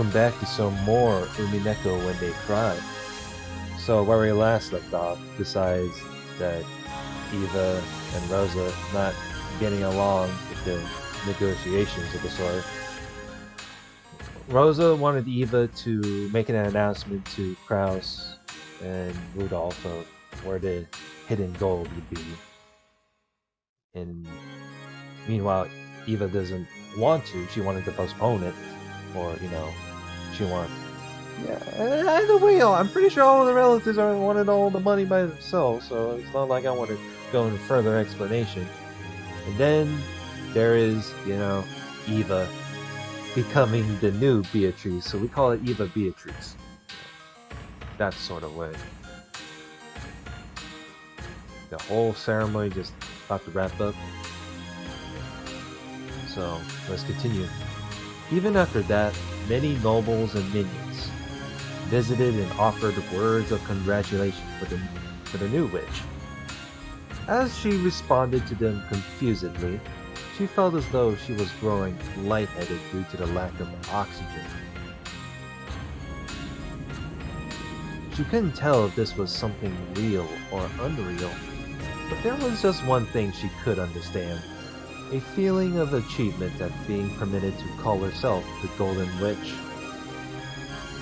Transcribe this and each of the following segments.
welcome back to some more Umineko when they cry. So where we last left off, besides that Eva and Rosa not getting along with the negotiations of the sort, Rosa wanted Eva to make an announcement to Kraus and Rudolph of where the hidden gold would be. And meanwhile, Eva doesn't want to. She wanted to postpone it, or she wanted. Yeah, either way, I'm pretty sure all of the relatives wanted all the money by themselves, so it's not like I want to go into further explanation. And then there is, Eva becoming the new Beatrice, so we call it Eva Beatrice. That sort of way. The whole ceremony just about to wrap up. So let's continue. Even after that, many nobles and minions visited and offered words of congratulation for the new witch. As she responded to them confusedly, she felt as though she was growing lightheaded due to the lack of oxygen. She couldn't tell if this was something real or unreal, but there was just one thing she could understand. A feeling of achievement at being permitted to call herself the Golden Witch.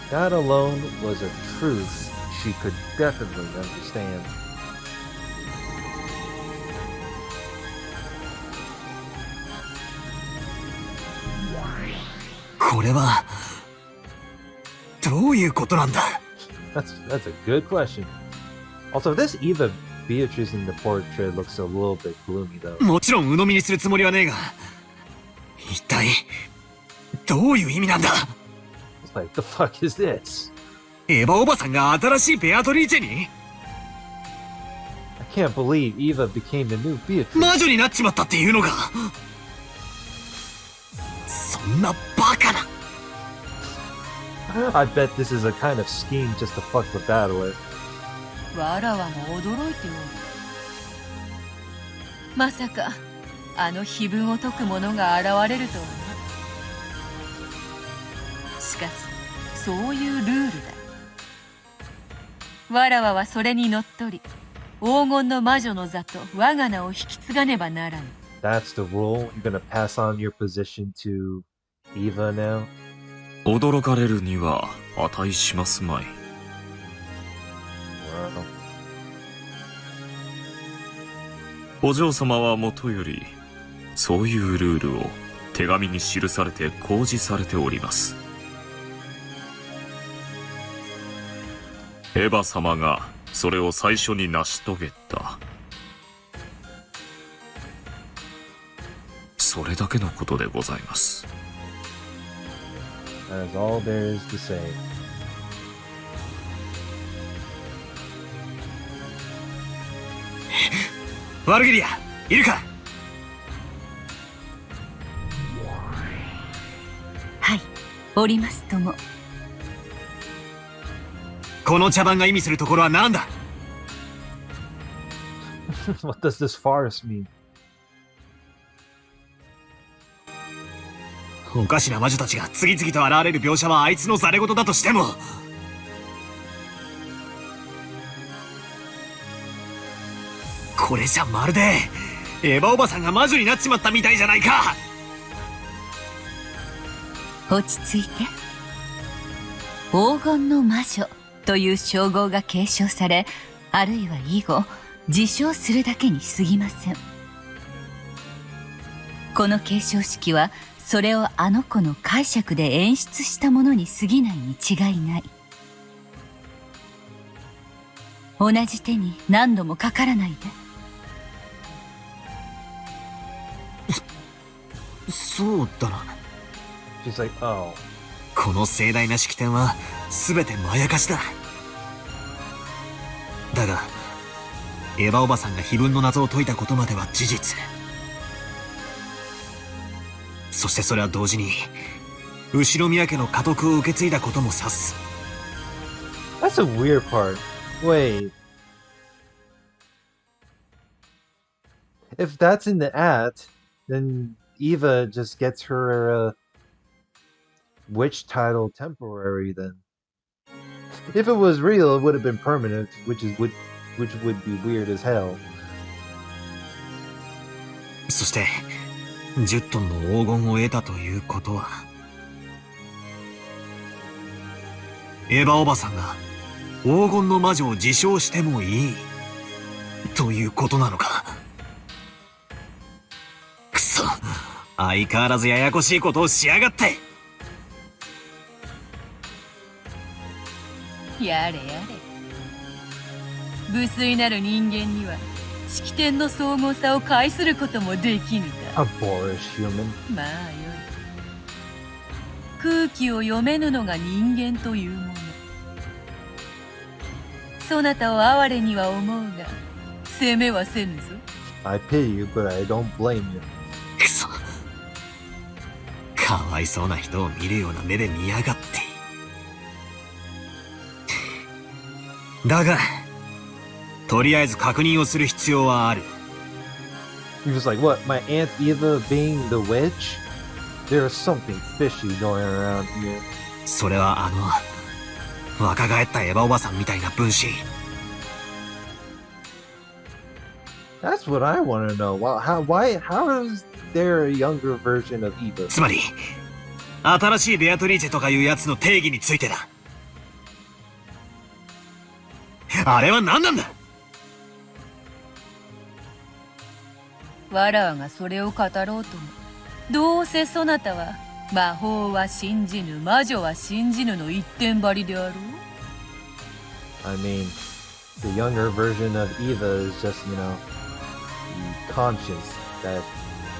That alone was a truth she could definitely understand. That's a good question. Also, this Eva Beatrice in the portrait looks a little bit gloomy though. もちろん鵜呑みにするつもりはねえが、一体どういう意味なんだ? It's like, the fuck is this? エヴァおばさんが新しいベアトリーチェに? I can't believe Eva became the new Beatrice. 魔女になっちまったっていうのか? そんなバカな. I bet this is a kind of scheme just to fuck with that with. わらわも驚いておる。まさかあの碑文を解く者が現れるとはな。しかしそういうルールだ。わらわはそれにのっとり黄金の魔女の座と我が名を引き継がねばならぬ。 That's the rule? You're gonna pass on your position to Eva now? 驚かれるには値しますまい。お嬢様はもとよりそういうルールを手紙に記されて公示されております。エヴァ様がそれを最初に成し遂げた、それだけのことでございます。 That is all there is to say. ワルギリア、いるか? はい、おりますとも。この茶番が意味するところは何だ? What does this farce mean? おかしな魔女たちが次々と現れる描写はあいつのざれ言だとしても、これじゃまるでエヴァおばさんが魔女になっちまったみたいじゃないか。落ち着いて。黄金の魔女という称号が継承され、あるいは以後自称するだけに過ぎません。この継承式はそれをあの子の解釈で演出したものに過ぎないに違いない。同じ手に何度もかからないで。そうだな。She's like, oh. この盛大な式典は全てまやかしだ。だがエヴァおばさんが碑文の謎を解いたことまでは事実。そしてそれは同時に後宮家の家督を受け継いだことも指す。 That's a weird part. Wait. If that's in the act, then Eva just gets her witch title temporary then? If it was real, it would have been permanent, which would be weird as hell. そして10トンの黄金を得たということは、エヴァおばさんが黄金の魔女を自称してもいいということなのか。くそ、相変わらずややこしいことをしやがって。やれやれ。無粋なる人間には式典の荘厳さを介することもできぬが。A boorish human. まあよい。空気を読めぬのが人間というもの。そなたを哀れには思うが、責めはせぬぞ。I pity you, but I don't blame you. くそ、かわいそうな人を見るような目で見やがって。だがとりあえず確認をする必要はある。 He was like, what, my Aunt Eva being the witch? There's something fishy going around here. それは若返ったエヴァおばさんみたいな分身。 That's what I want to know. How is there a younger version of Eva? つまり新しいベアトリーチェとかいうやつの定義についてだ。あれは何なんだ。わらわがそれを語ろうとも、どうせそなたは魔法は信じぬ魔女は信じぬの一点張りであろう。 I mean, the younger version of Eva is just, you know, the conscience that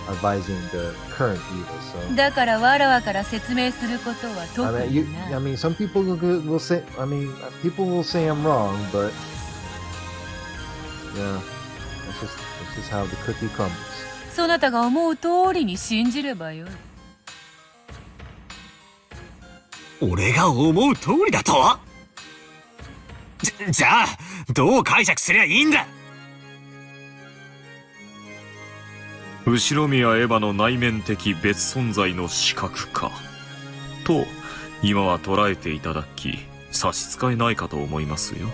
advising the current Eva. So だからわらわから説明することは I 特 mean, にな。 I mean, some people will say, I mean, people will say I'm wrong, but yeah, it's just how the cookie crumbles. そなたが思う通りに信じればよい。俺が思う通りだと。じゃあどう解釈すりゃいいんだ。後宮エヴァの内面的別存在の視覚化と今は捉えていただき差し支えないかと思いますよ。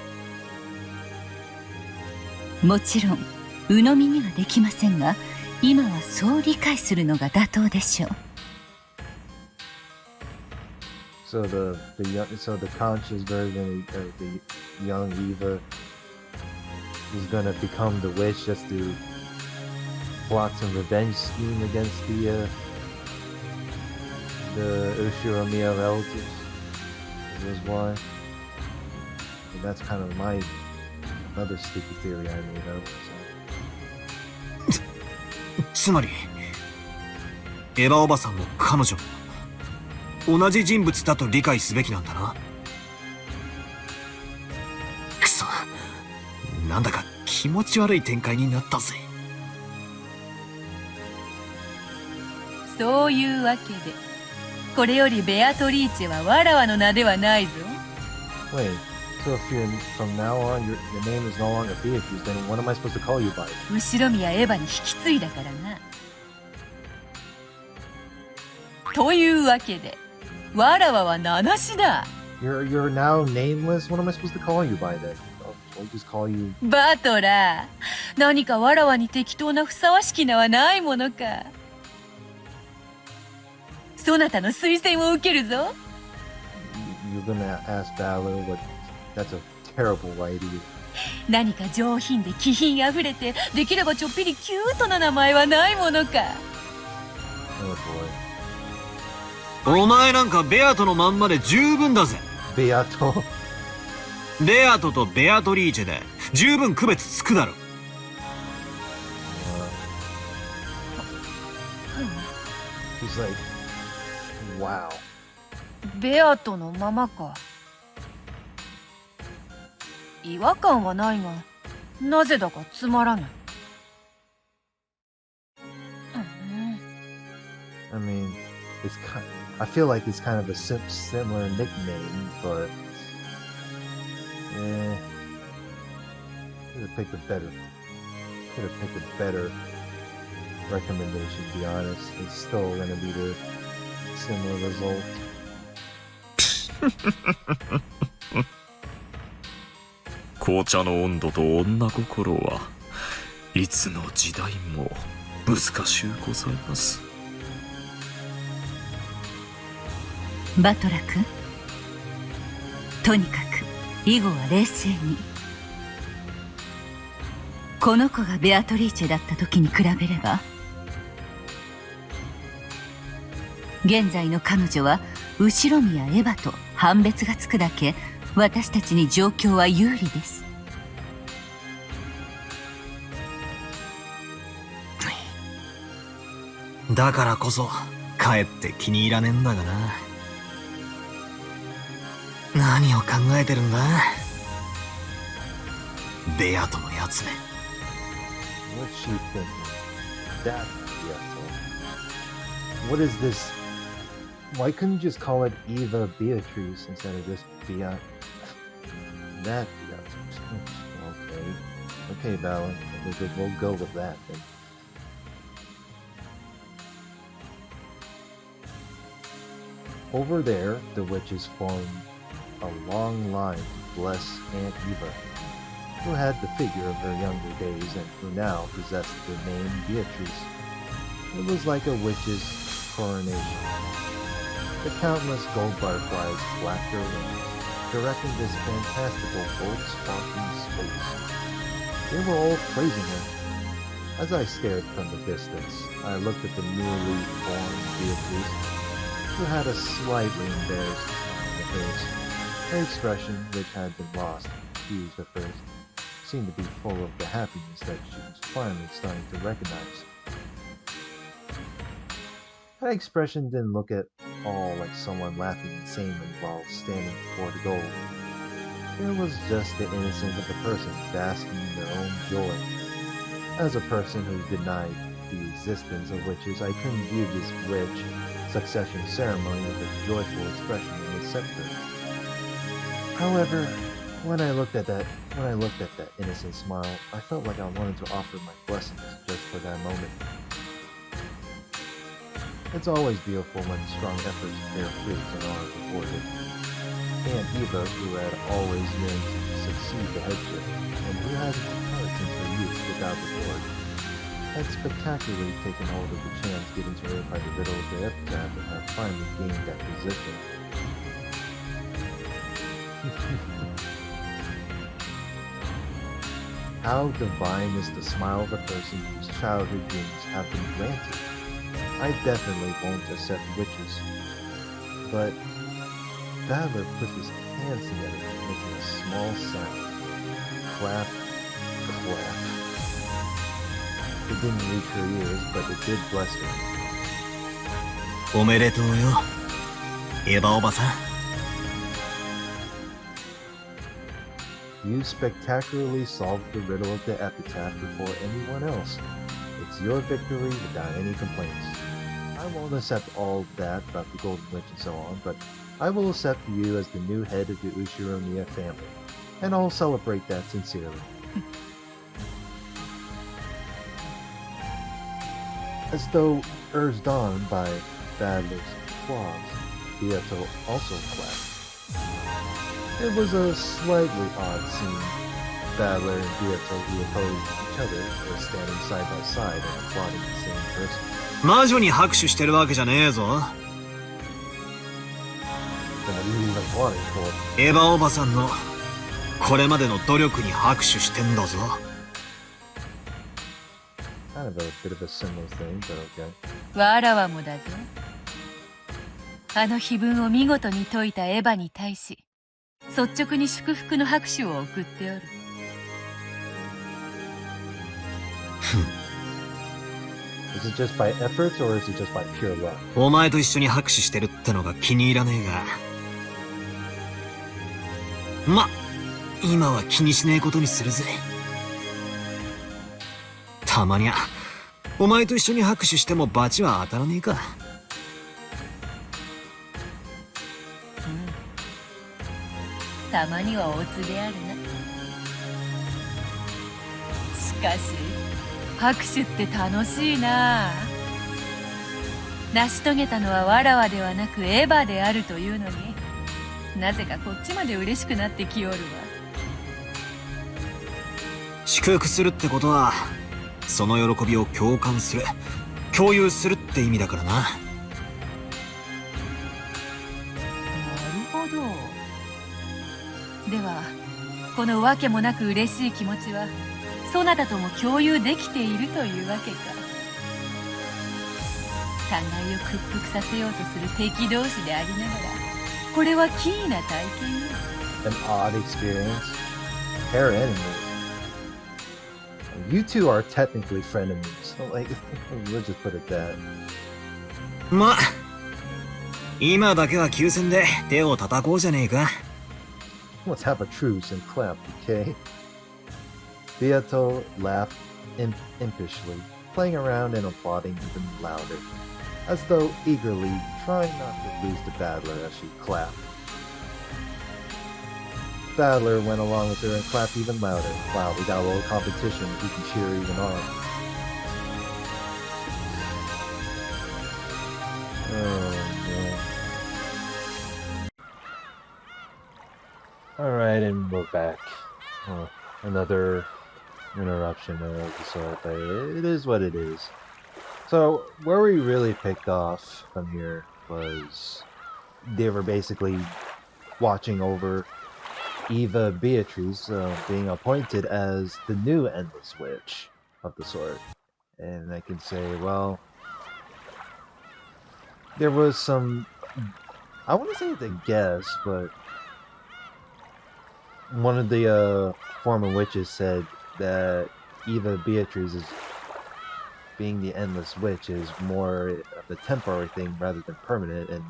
もちろん鵜呑みにはできませんが、今はそう理解するのが妥当でしょう。 So the conscious version of the young Eva is gonna become the witch just to plot some revenge scheme against the Ushiromiya relatives. Is why. And that's kind of my another stupid theory I made up. So. つまりエヴァおばさんも彼女も同じ人物だと理解すべきなんだな。くそ、なんだか気持ち悪い展開になったぜ。そういうわけで、これよりベアトリーチェはわらわの名ではないぞ。 Wait, so if you're from now on, your name is no longer Beatrice, then what am I supposed to call you by? 後ろ宮エヴァに引き継いだからな。というわけで、わらわは名無しだ。 You're now nameless. What am I supposed to call you by then? I'll just call you. バトラー、何かわらわに適当なふさわしき名はないものか。そなたの推薦を受けるぞ。 You're gonna ask Balor what? That's a terrible idea. 何か上品で気品あふれて、できればちょっぴりキュートな名前はないものか。 Oh boy. お前なんかベアトのまんまで十分だぜ。 Beato. ベアトとベアトリーチェで十分区別つくだろ。He's like, wow. ベアトのままか。違和感はないが、なぜだかつまらない。I mean, I feel like it's kind of a similar nickname, but could have picked a better recommendation. To be honest, it's still gonna be the similar result. 紅茶の温度と女心はいつの時代も難しゅうございます。バトラ君、とにかく以後は冷静に。この子がベアトリーチェだった時に比べれば、現在の彼女は後宮エヴァと判別がつくだけ私たちに状況は有利です。だからこそかえって気に入らねえんだがな。何を考えてるんだベアトのやつめ。 What's she thinking? That Beato. What is this? Why couldn't you just call it Eva Beatrice instead of just Beat? That Beato. Okay. Okay, Bella. We'll go with that then. Over there, the witches formed a long line to bless Aunt Eva, who had the figure of her younger days and who now possessed the name Beatrice. It was like a witch's coronation. The countless gold butterflies flapped their wings, directing this fantastical gold-sparkling space. They were all praising her. As I stared from the distance, I looked at the newly born Beatrice, who had a slightly embarrassed smile on her face. Her expression, which had been lost and confused at first, seemed to be full of the happiness that she was finally starting to recognize. That expression didn't look at all like someone laughing insanely while standing before the goal. It was just the innocence of a person basking in their own joy. As a person who denied the existence of witches, I couldn't view this rich succession ceremony with a joyful expression in the scepter. However, when I looked at that innocent smile, I felt like I wanted to offer my blessings just for that moment. It's always beautiful when strong efforts bear fruit and are rewarded. Aunt Eva, who had always yearned to succeed the headship, and who had worked since her youth without reward, had spectacularly taken hold of the chance given to her by the riddle of the epitaph and had finally gained that position. How divine is the smile of a person whose childhood dreams have been granted. I definitely won't accept witches. But Badler put his hands together, making a small sound. Clap, clap. It didn't reach her ears, but it did bless her. おめでとうよエヴァおばさん。 You spectacularly solved the riddle of the epitaph before anyone else. It's your victory without any complaints. I won't accept all that about the Golden Witch and so on, but I will accept you as the new head of the Ushiromiya family, and I'll celebrate that sincerely. As though urged on by Badler's applause, Beato also clapped. It was a slightly odd scene. Badler and Beato, who opposed each other, were standing side by side and applauding the same person. 魔女に拍手してるわけじゃねえぞ。 Not even applauding for it. エヴァおばさんのこれまでの努力に拍手してんだぞ。 Kind of a bit of a similar thing, but okay. わらわもだぞ。あの碑文を見事に解いたエヴァに対し、率直に祝福の拍手を送っておる。Is it just by efforts or is it just by pure luck? お前と一緒に拍手してるってのが気に入らねえが。ま、今は気にしねえことにするぜ。たまにゃ、お前と一緒に拍手しても罰は当たらねえか。たまにはおつであるな。しかし拍手って楽しいな。成し遂げたのはわらわではなくエヴァであるというのに、なぜかこっちまで嬉しくなってきおるわ。祝福するってことは、その喜びを共感する、共有するって意味だからな。なるほど。ではこのわけもなく嬉しい気持ちはそなたとも共有できているというわけか。互いを屈服させようとする敵同士でありながら、これは奇異な体験よ。 An odd experience. Pair enemies. You two are technically frenemies. So, like, we'll just put it that. ま、今だけは休戦で手を叩こうじゃねえか。Let's have a truce and clap, okay? Beato laughed impishly, playing around and applauding even louder, as though eagerly trying not to lose the battler as she clapped. Battler went along with her and clapped even louder. Wow, we got a little competition. We can cheer even on. Oh, man. Alright, and we're back. Oh, another interruption of the sort, but it is what it is. So, where we really picked off from here was they were basically watching over Eva Beatrice being appointed as the new Endless Witch of the Sword. And I can say, well, there was some, I want to say the guess, but one of the former witches said that Eva Beatrice is being the Endless Witch is more of a temporary thing rather than permanent. And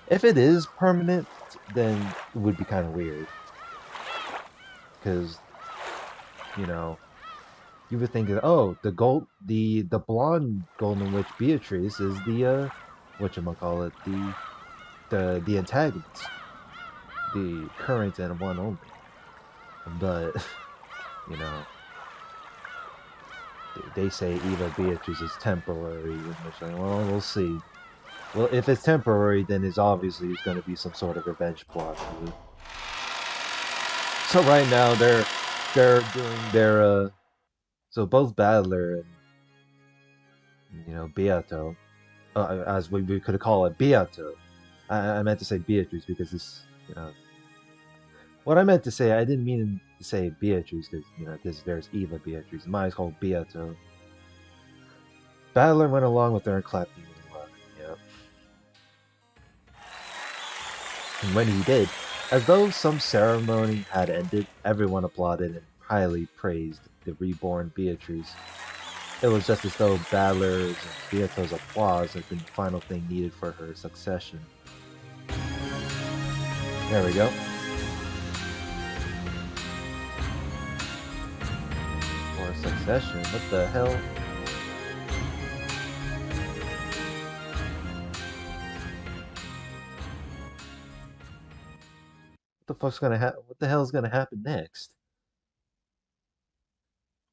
if it is permanent, then it would be kind of weird. Because, you know, you would think that, oh, the blonde Golden Witch Beatrice is the whatchamacallit, the antagonist, the current and one only. But you know, they say Eva Beatrice is temporary, which like, well, we'll see. Well, if it's temporary, then it's obviously going to be some sort of revenge plot too. So right now they're doing their so both Battler and Beato, as we could call it Beato. I meant to say Beatrice because this what I meant to say, I didn't mean to say Beatrice because there's Eva Beatrice. Mine's called Beato. Battler went along with her and clapped even louder. Yep. And when he did, as though some ceremony had ended, everyone applauded and highly praised the reborn Beatrice. It was just as though Battler's and Beato's applause had been the final thing needed for her succession. There we go. For succession? What the hell? What the hell is gonna happen next?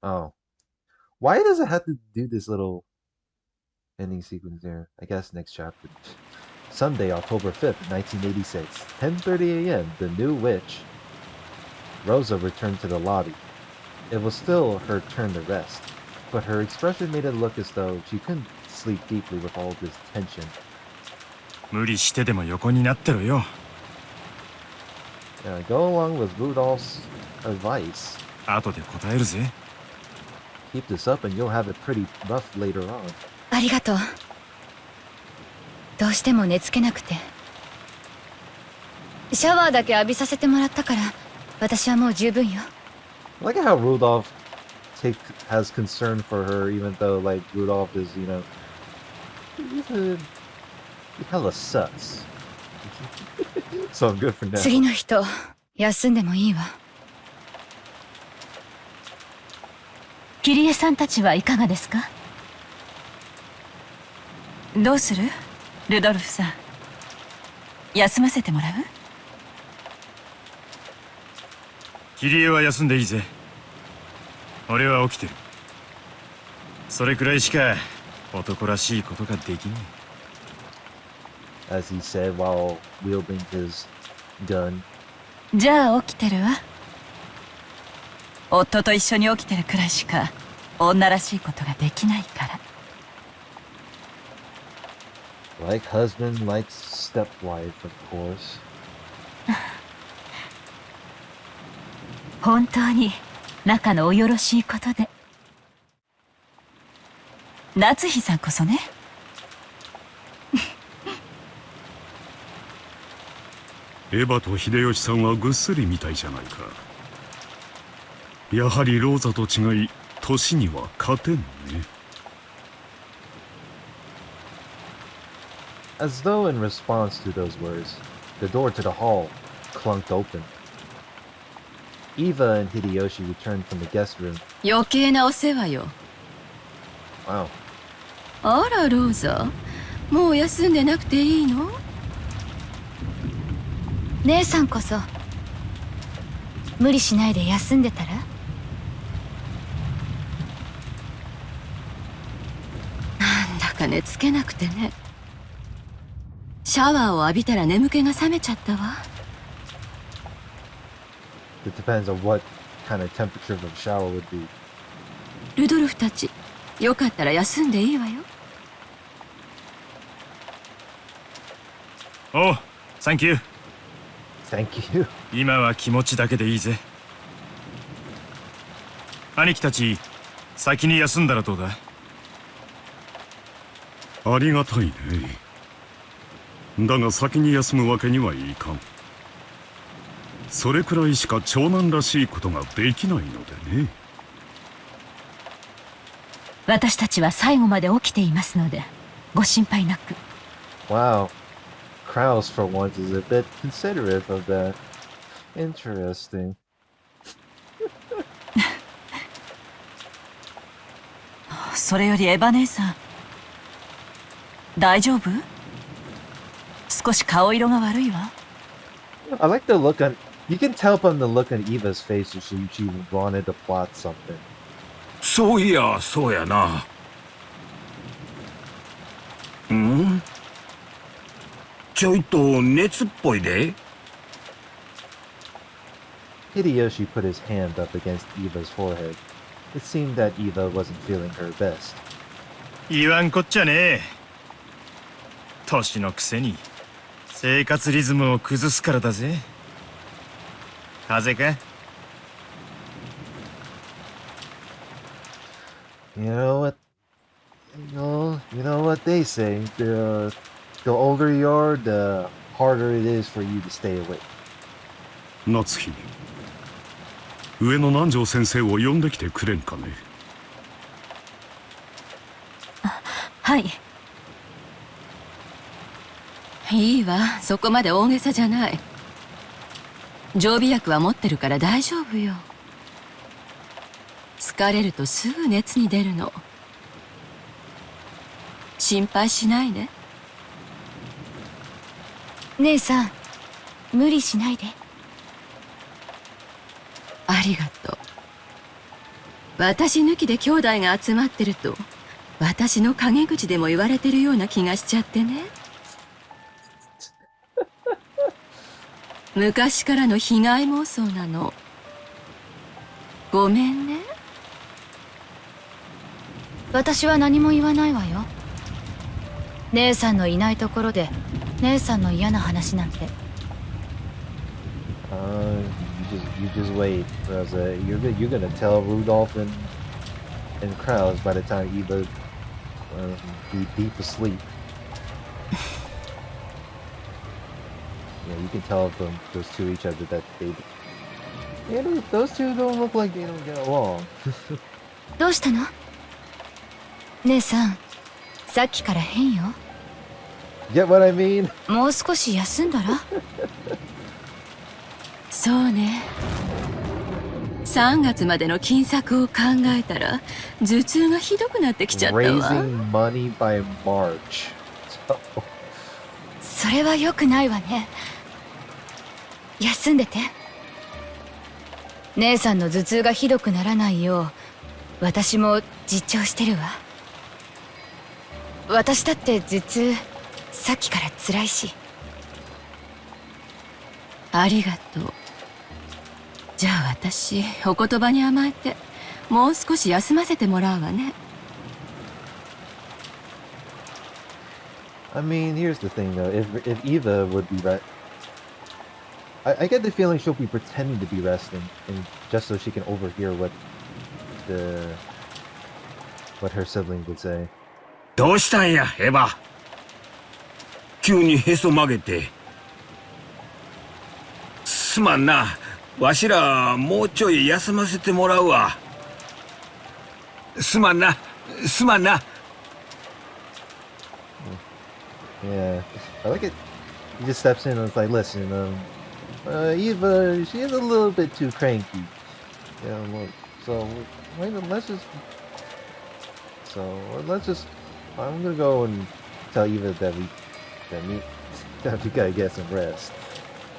Oh. Why does it have to do this little ending sequence there? I guess next chapter. Sunday, October 5th, 1986, 10:30 a.m. The new witch, Rosa, returned to the lobby. It was still her turn to rest, but her expression made it look as though she couldn't sleep deeply with all this tension. 無理してでも横になってろよ。Go along with Rudolph's advice. 後で答えるぜ。Keep this up and you'll have it pretty rough later on. ありがとう。どうしても寝つけなくて。シャワーだけ浴びさせてもらったから、私はもう十分よ。I like how Rudolph has concern for her, even though like Rudolph is, he's hella sus. So good for now. 次の人、休んでもいいわ。キリエさんたちはいかがですか？どうする？ルドルフさん。休ませてもらう？キリエは休んでいいぜ。俺は起きてる。それくらいしか男らしいことができない。As he said while wielding his gun. じゃあ起きてるわ。夫と一緒に起きてるくらいしか女らしいことができないから。Like husband, like stepwife, of course. 本当に仲のおよろしいことで。夏日さんこそね。エヴァと秀吉さんはぐっすりみたいじゃないか。やはりローザと違い年には勝てんね。As though in response to those words, the door to the hall clunked open. Eva and Hideyoshi returned from the guest room. 余計なお世話よ。Wow. あらローザ、もう休んでなくていいの？姉さんこそ無理しないで休んでたら？なんだか寝つけなくてね。シャワーを浴びたら眠気が覚めちゃったわ。It depends on what kind of temperature of a shower would be. ルドルフたち、よかったら休んでいいわよ。おう、サンキュー。Thank you. 今は気持ちだけでいいぜ。兄貴たち、先に休んだらどうだ？ありがたいね。だが先に休むわけにはいかん。それくらいしか長男らしいことができないのでね。私たちは最後まで起きていますのでご心配なく。 Wow. Kraus for once is a bit considerate of that. Interesting. それよりエヴァ姉さん、大丈夫？少し顔色が悪いわ。 I like the look on. You can tell from the look on Eva's face that she wanted to plot something. そういや、そうやな。ん？ちょいと熱っぽいで。Hideyoshi put his hand up against Eva's forehead. It seemed that Eva wasn't feeling her best. 言わんこっちゃねえ。年のくせに生活リズムを崩すからだぜ。風邪か？ You know what? You know what they say. The older you are, the harder it is for you to stay awake. 夏日、上野南條先生を呼んできてくれんかね。はい。いいわ、そこまで大げさじゃない。常備薬は持ってるから大丈夫よ。疲れるとすぐ熱に出るの。心配しないで。姉さん、無理しないで。ありがとう。私抜きで兄弟が集まってると私の陰口でも言われてるような気がしちゃってね。昔からの被害妄想なの。ごめんね。私は何も言わないわよ。姉さんのいないところで姉さんの嫌な話なんて。You just wait, because you're gonna tell Rudolph and Kraus by the time Eva be deep asleep. Yeah, you can tell from those two each other that those two don't look like they don't get along. どうしたの？姉さん、さっきから変よ。Get what I mean? もう少し休んだら？そうね。3月までの金策を考えたら頭痛がひどくなってきちゃったわ。 Raising money by March. それは良くないわね。休んでて。姉さんの頭痛がひどくならないよう私も実調してるわ。私だって頭痛さっきから辛いし。ありがとう。じゃあ私、お言葉に甘えて、もう少し休ませてもらうわね。I mean, here's the thing though. If Eva would be I get the feeling she'll be pretending to be resting, and just so she can overhear the what her siblings would say. どうしたんや、エヴァ。急にへそ曲げて。すまんな。わしら、もうちょい休ませてもらうわ。すまんな。すまんな。Yeah, I like it. He just steps in and is like, "Listen, Eva, she is a little bit too cranky. Yeah, look, so wait, let's just. I'm gonna go and tell Eva that we gotta get some rest."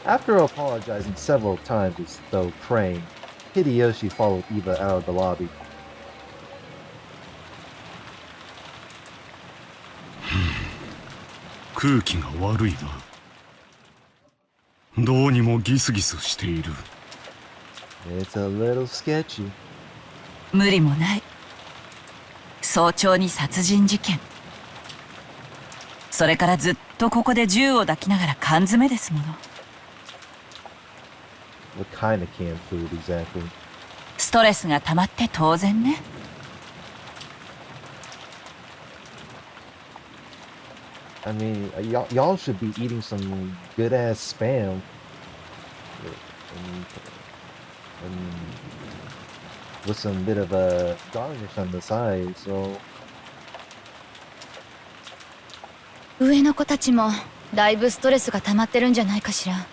After apologizing several times as though praying, Hideyoshi followed Eva out of the lobby. 空気が悪いな。どうにもギスギスしている。It's a little sketchy. 無理もない。早朝に殺人事件。それからずっとここで銃を抱きながら缶詰ですもの。What kind of canned food exactly? ストレスが溜まって当然ね。I mean, y'all should be eating some good ass spam. And with some bit of a garnish on the side, so. 上の子たちもだいぶストレスが溜まってるんじゃないかしら。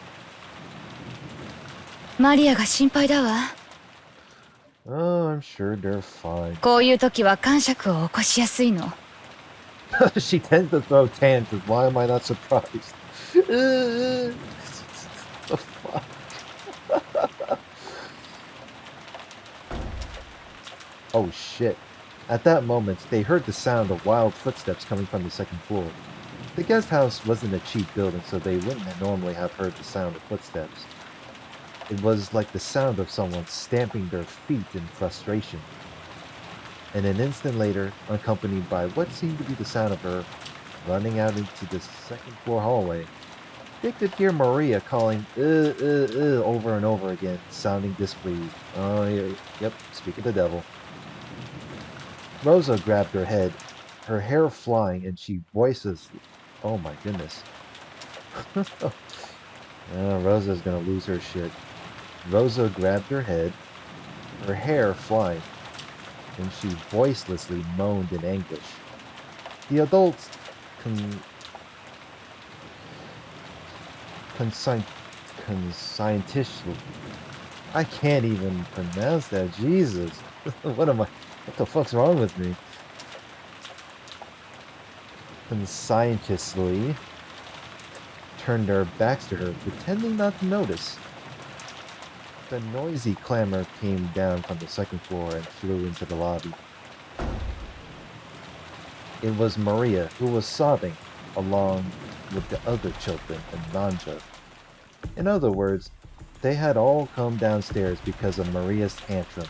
マリアが心配だわ。Oh, I'm sure they're fine. こういう時は癇癪を起こしやすいの。She tends to throw tantrums. Why am I not surprised? The fuck? Oh shit. At that moment, they heard the sound of wild footsteps coming from the second floor. The guest house wasn't a cheap building, so they wouldn't normally have heard the sound of footsteps. It was like the sound of someone stamping their feet in frustration. And an instant later, accompanied by what seemed to be the sound of her running out into the second floor hallway, they could hear Maria calling over and over again, sounding displeased. Oh, yep, speak of the devil. Rosa grabbed her head, her hair flying, and she voicelessly, oh my goodness. Rosa's gonna lose her shit. Rosa grabbed her head, her hair flying, and she voicelessly moaned in anguish. The adults conscientiously, I can't even pronounce that. Jesus, what the fuck's wrong with me? Conscientiously turned their backs to her, pretending not to notice. The noisy clamor came down from the second floor and flew into the lobby. It was Maria, who was sobbing along with the other children and Nanja. In other words, they had all come downstairs because of Maria's tantrum.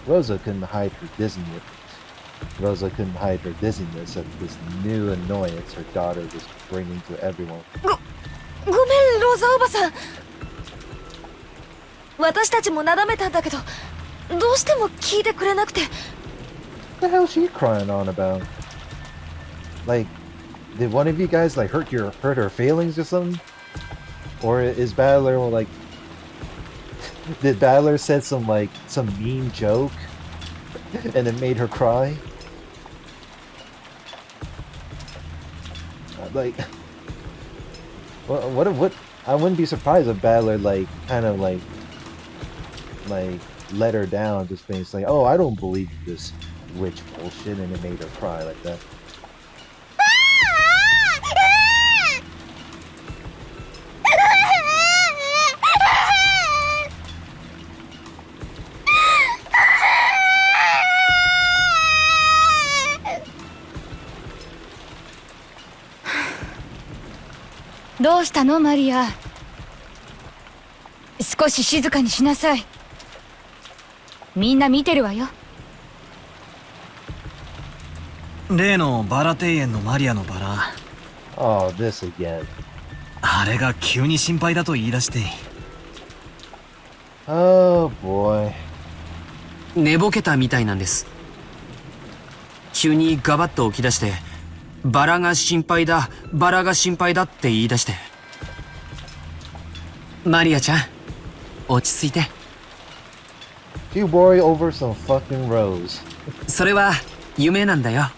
Rosa couldn't hide her dizziness. Rosa couldn't hide her dizziness at this new annoyance her daughter was bringing to everyone. ごめん、ローザおばさん。私たちもなだめたんだけど、どうしても聞いてくれなくて。What the hell is she crying on about? Like, did one of you guys like hurt her feelings or something? Or is Battler like, did Battler said some mean joke and it made her cry? Like, what? I wouldn't be surprised if Battler kind of let her down, just being like, oh, I don't believe this witch bullshit, and it made her cry like that.どうしたのマリア。少し静かにしなさい。みんな見てるわよ。例のバラ庭園のマリアのバラ、 Oh, this again. あれが急に心配だと言い出して。 Oh boy. 寝ぼけたみたいなんです。急にガバッと起き出して、バラが心配だ、バラが心配だって言い出して。マリアちゃん、落ち着いて。 You worry over some fucking rose. それは夢なんだよ。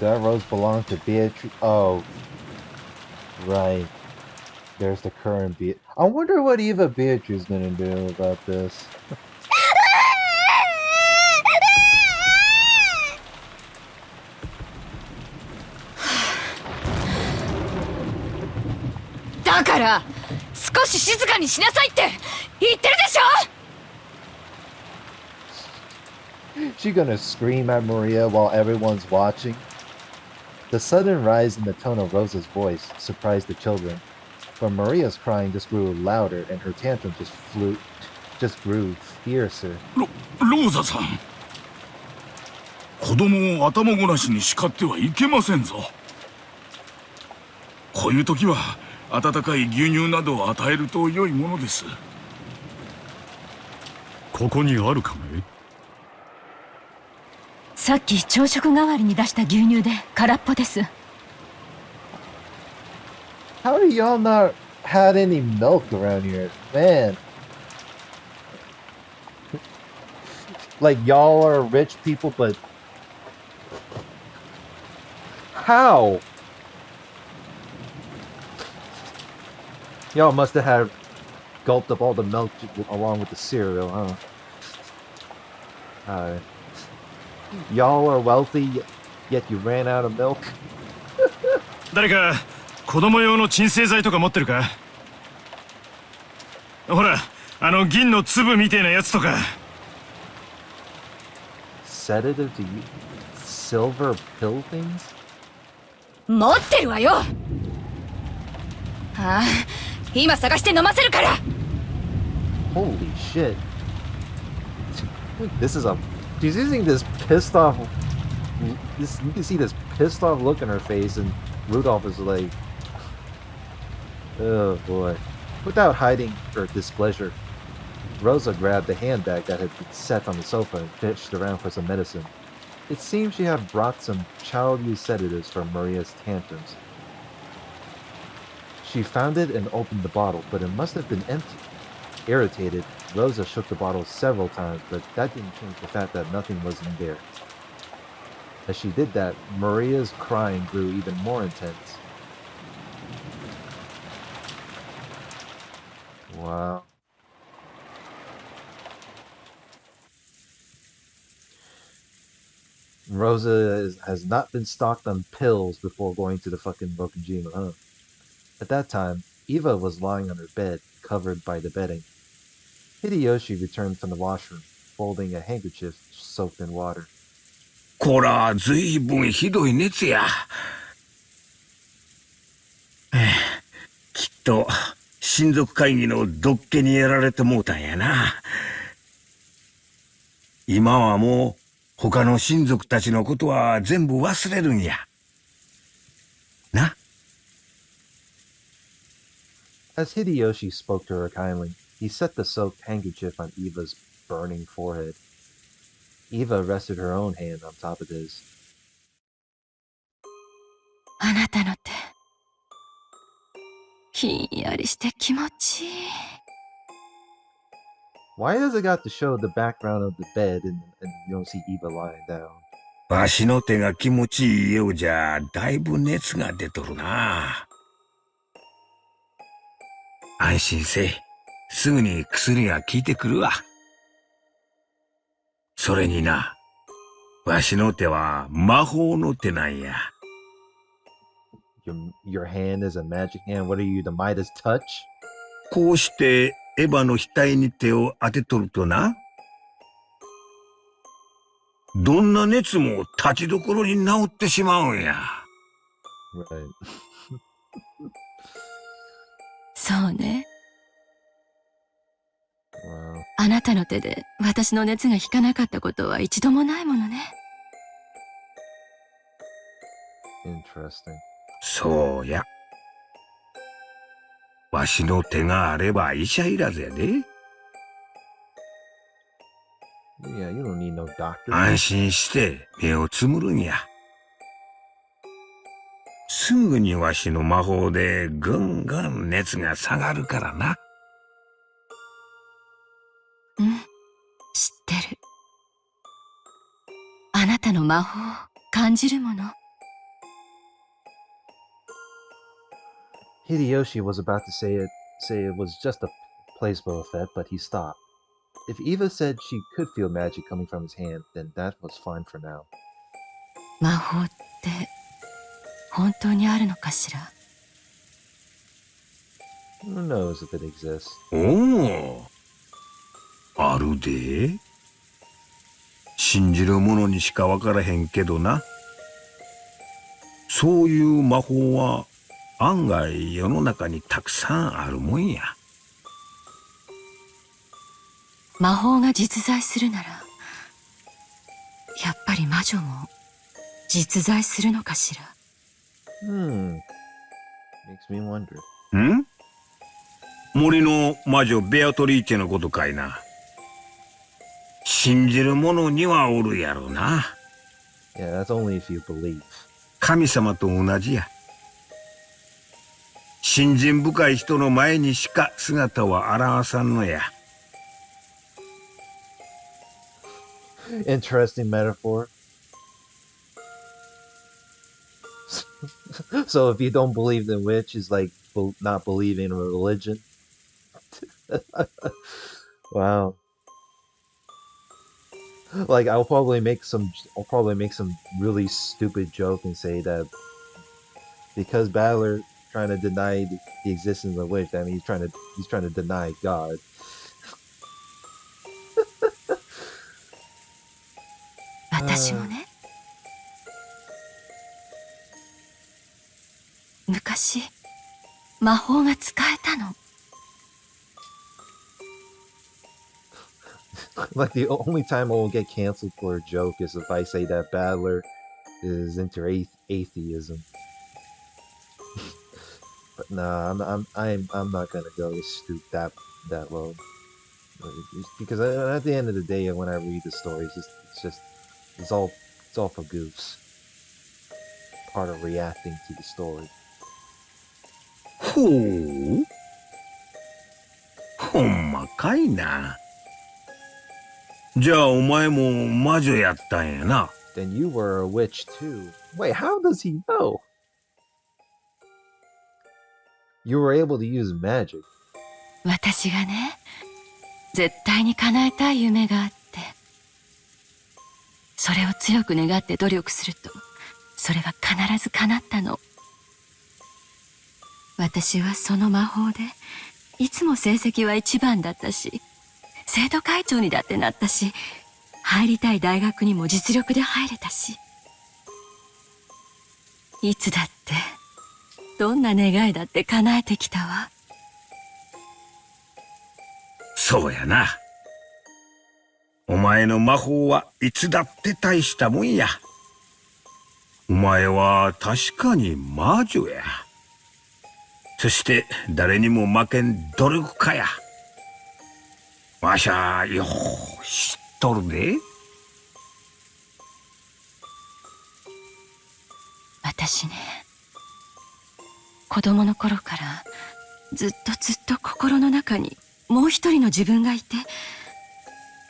That rose belonged to Beatrice. Oh, right. There's the current I wonder what Eva Beatrice is gonna do about this. だから少し静かにしなさいって言ってるでしょ。 She gonna scream at Maria while everyone's watching? The sudden rise in the tone of Rosa's voice surprised the children, but Maria's crying just grew louder and her tantrum just grew fiercer. ローザさん、子供を頭ごなしに叱ってはいけませんぞ。こういう時は温かい牛乳などを与えると良いものです。ここにあるかね。さっき朝食代わりに出した牛乳で空っぽです。 How do y'all not had any milk around here? Man. Like y'all are rich people, but how? Y'all must have had gulped up all the milk along with the cereal, huh? Alright. Y'all are wealthy, yet you ran out of milk? 誰か子供用の鎮静剤とか持ってるか？ほら、あの銀の粒みてえなやつとか。Sedative to you? Silver pill things? 持ってるわよ。ああ、今探して飲ませるから。 Holy shit. This is a... She's using this pissed off... you can see this pissed off look in her face, and Rudolph is like... Oh boy. Without hiding her displeasure, Rosa grabbed the handbag that had been set on the sofa and fished around for some medicine. It seemed she had brought some child-use sedatives for Maria's tantrums. She found it and opened the bottle, but it must have been empty. Irritated, Rosa shook the bottle several times, but that didn't change the fact that nothing was in there. As she did that, Maria's crying grew even more intense. Wow. Rosa has not been stocked on pills before going to the fucking Rokujima, huh? At that time, Eva was lying on her bed, covered by the bedding. Hideyoshi returned from the washroom, folding a handkerchief soaked in water. こら、ずいぶんひどい熱や。きっと、親族会議の毒気にやられてもうたんやな。今はもう、他の親族たちのことは全部忘れるんや。な。As Hideyoshi spoke to her kindly, he set the soaked handkerchief on Eva's burning forehead. Eva rested her own hand on top of his. あなたの手、ひんやりして気持ちいい。 Why does it got to show the background of the bed and you don't see Eva lying down? わしの手が気持ちいいようじゃ、だいぶ熱が出とるな。安心せい。すぐに薬が効いてくるわ。それにな、わしの手は魔法の手なんや。Your hand is a magic hand. What are you, the Midas touch? こうしてエヴァの額に手を当てとるとな、どんな熱も立ちどころに治ってしまうんや。Right. そうね。Wow. あなたの手で私の熱が引かなかったことは一度もないものね。Interesting. そうや。わしの手があれば医者いらずやで。Yeah, you don't need no doctor. 安心して目をつむるんや。すぐにわしの魔法でぐんぐん熱が下がるからな。うん、知ってる。あなたの魔法を感じるもの。Hideyoshi was about to say it was just a placebo effect, but he stopped. If Eva said she could feel magic coming from his hand, then that was fine for now. 魔法って本当にあるのかしら。Who knows if it exists? おお、あるで。信じる者にしかわからへんけどな。そういう魔法は案外世の中にたくさんあるもんや。魔法が実在するなら、やっぱり魔女も実在するのかしら。Makes me wonder. ん？森の魔女ベアトリーチェのことかいな。信じる者にはおるやろな。Yeah, that's only if you believe. 神様と同じや。信心深い人の前にしか姿は現さんのや。Interesting metaphor. So if you don't believe the witch is like not believing in a religion. Wow. Like I'll probably make some really stupid joke and say that because Battler trying to deny the existence of the witch, I mean he's trying to deny God. 私もね、昔魔法が使えたの。Like the only time I will get canceled for a joke is if I say that Battler is into atheism. But nah, I'm not gonna go stoop that low. Because at the end of the day, when I read the story, it's all for goofs. Part of reacting to the story. ほう。ほんまかいな。じゃあお前も魔女やったんやな。Then you were a witch too. Wait, how does he know? You were able to use magic. 私がね、絶対に叶えたい夢があって、それを強く願って努力すると、それが必ず叶ったの。私はその魔法でいつも成績は一番だったし、生徒会長にだってなったし、入りたい大学にも実力で入れたし、いつだってどんな願いだって叶えてきたわ。そうやな。お前の魔法はいつだって大したもんや。お前は確かに魔女や。そして誰にも負けん努力家や。わしゃよう知っとるで。私ね、子供の頃からずっと心の中にもう一人の自分がいて、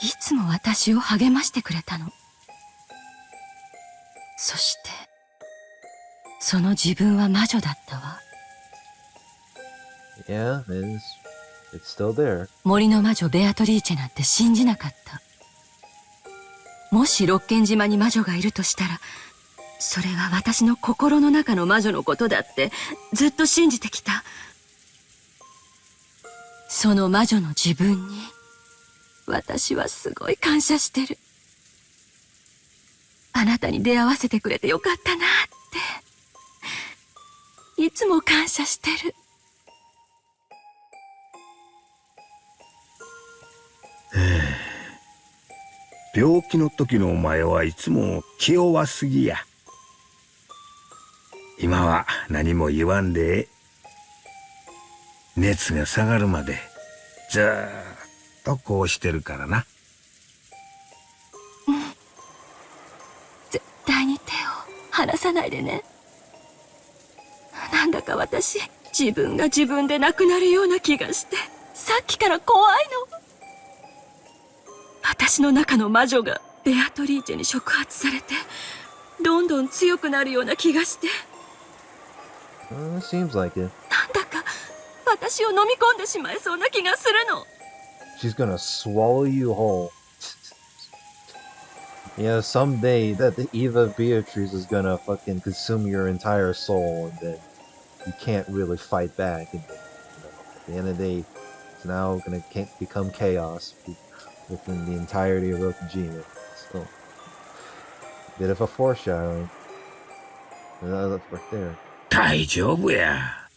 いつも私を励ましてくれたの。そしてその自分は魔女だったわ。Yeah, It's still there. 森の魔女ベアトリーチェなんて信じなかった。もし六軒島に魔女がいるとしたら、それは私の心の中の魔女のことだってずっと信じてきた。その魔女の自分に私はすごい感謝してる。あなたに出会わせてくれてよかったなっていつも感謝してる。病気の時のお前はいつも気弱すぎや。今は何も言わんで熱が下がるまでずーっとこうしてるからな。絶対に手を離さないでね。なんだか私、自分が自分で亡くなるような気がして、さっきから怖いの。私の中の魔女がベアトリーチェに触発されて、どんどん強くなるような気がして。Seems like it. なんだか私を飲み込んでしまいそうな気がするの。She's gonna swallow you whole. Yeah, someday that the Eva Beatrice is gonna fucking consume your entire soul, and then you can't really fight back. And then, at the end of the day, it's now gonna become chaos within the entirety of Rokujima. So, bit of a foreshadowing. Right there. 大丈夫や。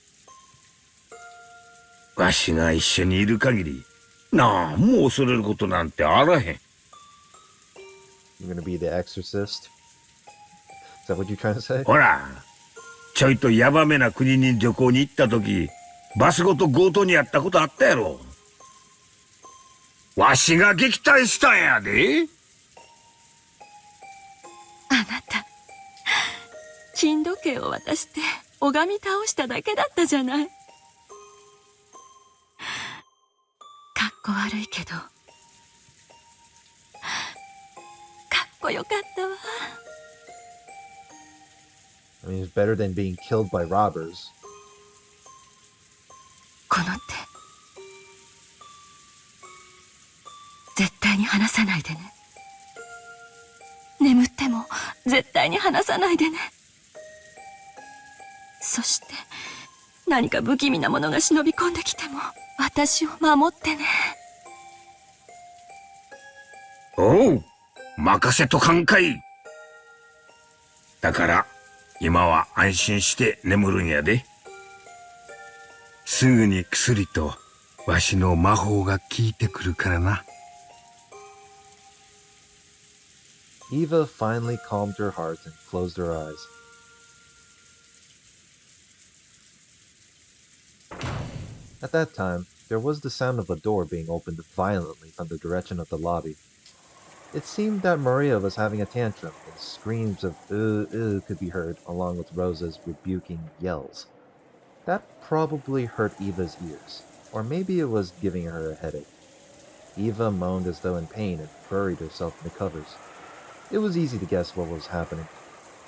わしが一緒にいる限り、なんも恐れることなんてあらへん。You're gonna be the exorcist? Is that what you're trying to say? ほら、ちょいとヤバめな国に旅行に行った時、バスごと強盗にやったことあったやろ。わしが撃退したんやで。あなた、金時計を渡して拝み倒しただけだったじゃない。かっこ悪いけど、かっこよかったわ。I mean, it's better than being killed by robbers. この手、絶対に離さないでね。眠っても絶対に離さないでね。そして何か不気味なものが忍び込んできても私を守ってね。おう、任せとかんかい。だから今は安心して眠るんやで。すぐに薬とわしの魔法が効いてくるからな。Eva finally calmed her heart and closed her eyes. At that time, there was the sound of a door being opened violently from the direction of the lobby. It seemed that Maria was having a tantrum, and screams of could be heard, along with Rosa's rebuking yells. That probably hurt Eva's ears, or maybe it was giving her a headache. Eva moaned as though in pain and buried herself in the covers. It was easy to guess what was happening.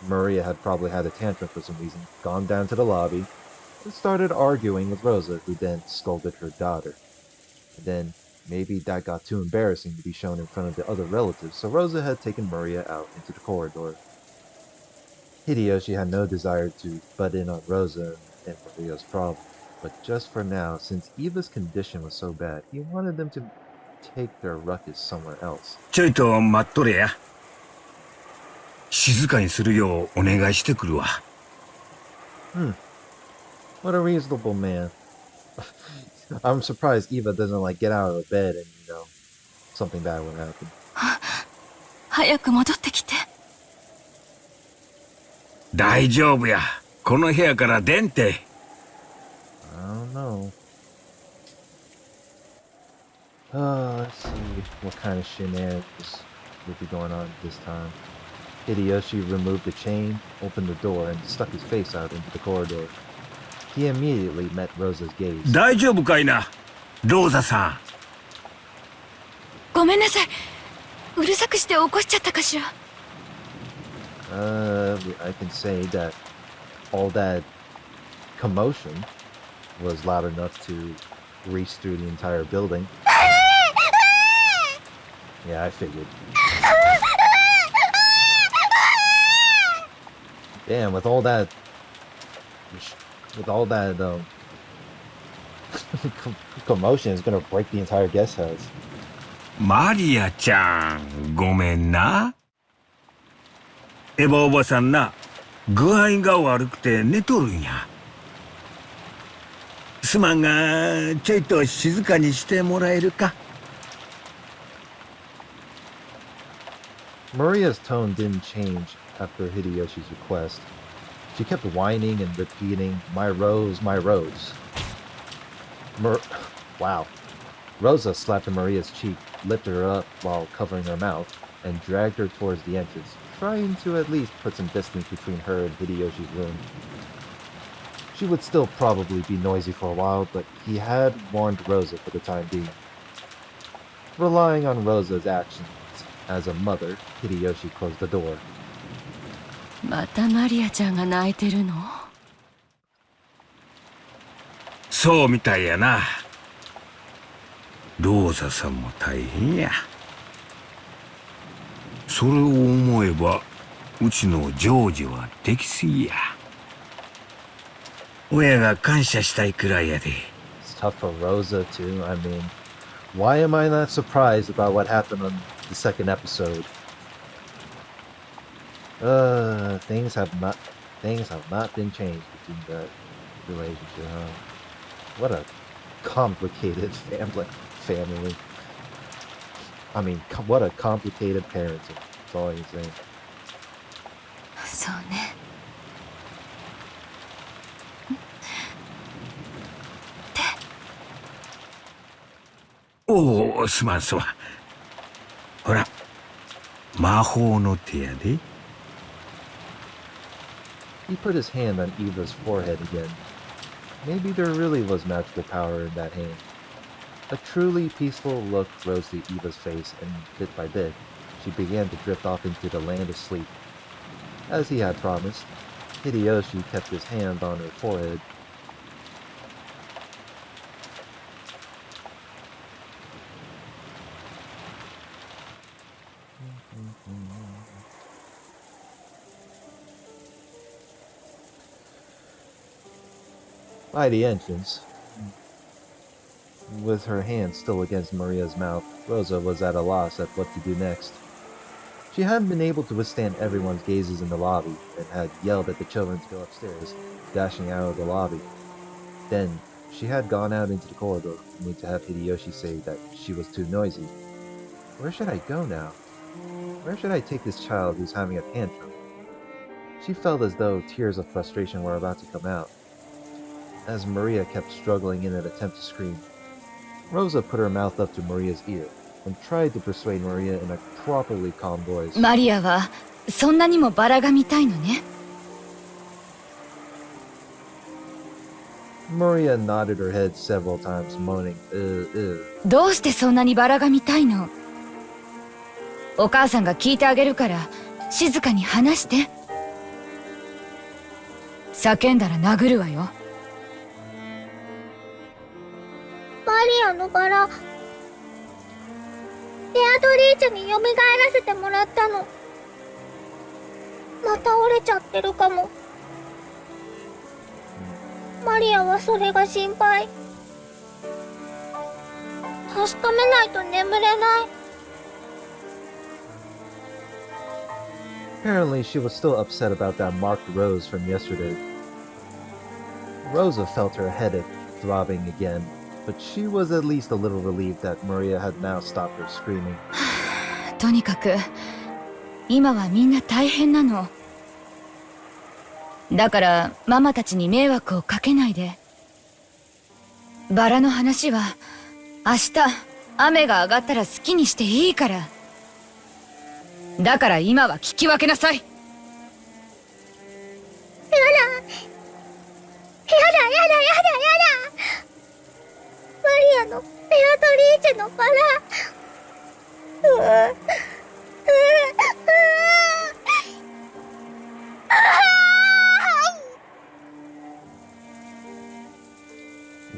Maria had probably had a tantrum for some reason, gone down to the lobby, and started arguing with Rosa, who then scolded her daughter. And then, maybe that got too embarrassing to be shown in front of the other relatives, so Rosa had taken Maria out into the corridor. Hideyoshi had no desire to butt in on Rosa and Maria's problem, but just for now, since Eva's condition was so bad, he wanted them to take their ruckus somewhere else. ちょいと待っとれや。静かにするようお願いしてくるわ。What a reasonable man. I'm surprised Eva doesn't get out of bed and, something bad would happen. 早く戻ってきて。大丈夫や。この部屋から出んて。I don't know. Let's see what kind of shenanigans will be going on this time. Hideyoshi removed the chain, opened the door, and stuck his face out into the corridor. He immediately met Rosa's gaze. 大丈夫かいな、ローザさん。ごめんなさい。うるさくして起こしちゃったかしら。I can say that all that commotion was loud enough to reach through the entire building. Yeah, I figured. Damn, with all that commotion, it's gonna break the entire guest house. マリアちゃん、ごめんな。エヴァおばさんな、具合が悪くて寝とるんや。すまんが、ちょいと静かにしてもらえるか。Maria's tone didn't change after Hideyoshi's request. She kept whining and repeating, "My rose, my rose." Wow. Rosa slapped Maria's cheek, lifted her up while covering her mouth, and dragged her towards the entrance, trying to at least put some distance between her and Hideyoshi's room. She would still probably be noisy for a while, but he had warned Rosa for the time being. Relying on Rosa's actions as a mother, Hideyoshi closed the door. またマリアちゃんが泣いてるの？そうみたいやな。ローザさんも大変や。それを思えば、うちのジョージは出来すぎや。親が感謝したいくらいやで。It's tough for Rosa too. I mean, why am I not surprised about what happened on the second episode? Things have not been changed between that relationship, huh? What a complicated family. I mean, what a complicated parenting. That's all I'm saying. そうね。おお、すまんすまん。ほら、魔法の手やで。He put his hand on Eva's forehead again. Maybe there really was magical power in that hand. A truly peaceful look rose to Eva's face, and bit by bit, she began to drift off into the land of sleep. As he had promised, Hideyoshi kept his hand on her forehead. By the entrance, with her hand still against Maria's mouth, Rosa was at a loss at what to do next. She hadn't been able to withstand everyone's gazes in the lobby, and had yelled at the children to go upstairs, dashing out of the lobby. Then, she had gone out into the corridor, only to have Hideyoshi say that she was too noisy. Where should I go now? Where should I take this child who's having a tantrum? She felt as though tears of frustration were about to come out. As Maria kept struggling in an attempt to scream, Rosa put her mouth up to Maria's ear and tried to persuade Maria in a properly calm voice. マリアはそんなにもバラが見たいのね。Maria nodded her head several times, moaning, どうしてそんなにバラが見たいの？お母さんが聞いてあげるから静かに話して。叫んだら殴るわよ。マリアのバラ、ベアトリーチェに蘇らせてもらったの。また折れちゃってるかも。マリアはそれが心配。確かめないと眠れない。Apparently, she was still upset about that marked rose from yesterday. Rosa felt her headache throbbing again, but she was at least a little relieved that Maria had now stopped her screaming. とにかく今はみんな大変なの。だからママたちに迷惑をかけないで。バラの話は明日雨が上がったら好きにしていいから。だから今は聞き分けなさい。やだマリアのベアトリーチェのバラ。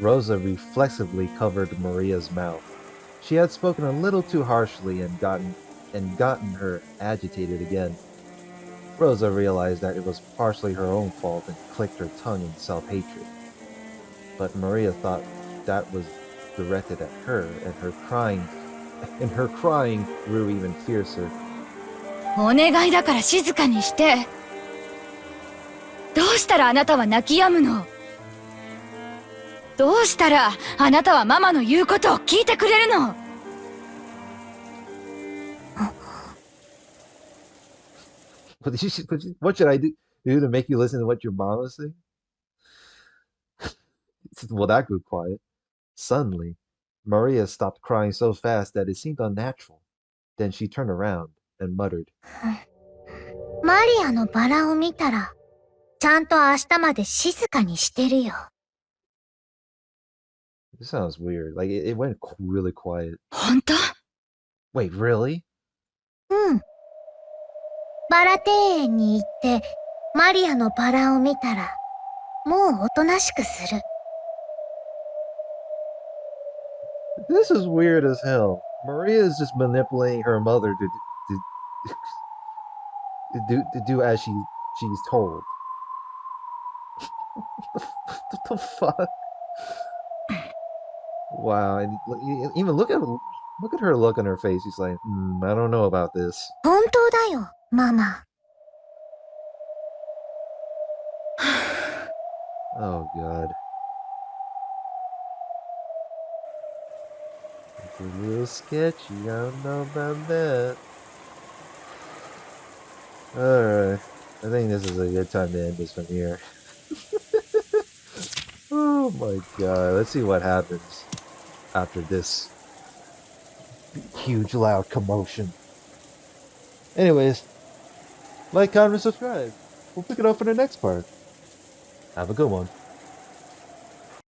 Rosa reflexively covered Maria's mouth. She had spoken a little too harshly and gotten her agitated again. Rosa realized that it was partially her own fault and clicked her tongue in self-hatred. But Maria thought that was directed at her, and her crying grew even fiercer. お願いだから静かにして。どうしたらあなたは泣き止むの？どうしたらあなたはママの言うことを聞いてくれるの？ What should I do to make you listen to what your mama saying? Well, that grew quiet. Suddenly, Maria stopped crying so fast that it seemed unnatural. Then she turned around and muttered. マリアのバラを見たら、ちゃんと明日まで静かにしてるよ。This sounds weird. Like, it went really quiet. 本当？ Wait, really? うん。バラ庭園に行って、マリアのバラを見たら、もうおとなしくする。This is weird as hell. Maria is just manipulating her mother to do as she's told. What the fuck? Wow, and even look at her look on her face. She's like, I don't know about this. 本当だよ、ママ。Oh god. It's a little sketchy. I don't know about that. Alright. I think this is a good time to end this from here. Oh my god. Let's see what happens after this huge loud commotion. Anyways, like, comment, and subscribe. We'll pick it up in the next part. Have a good one.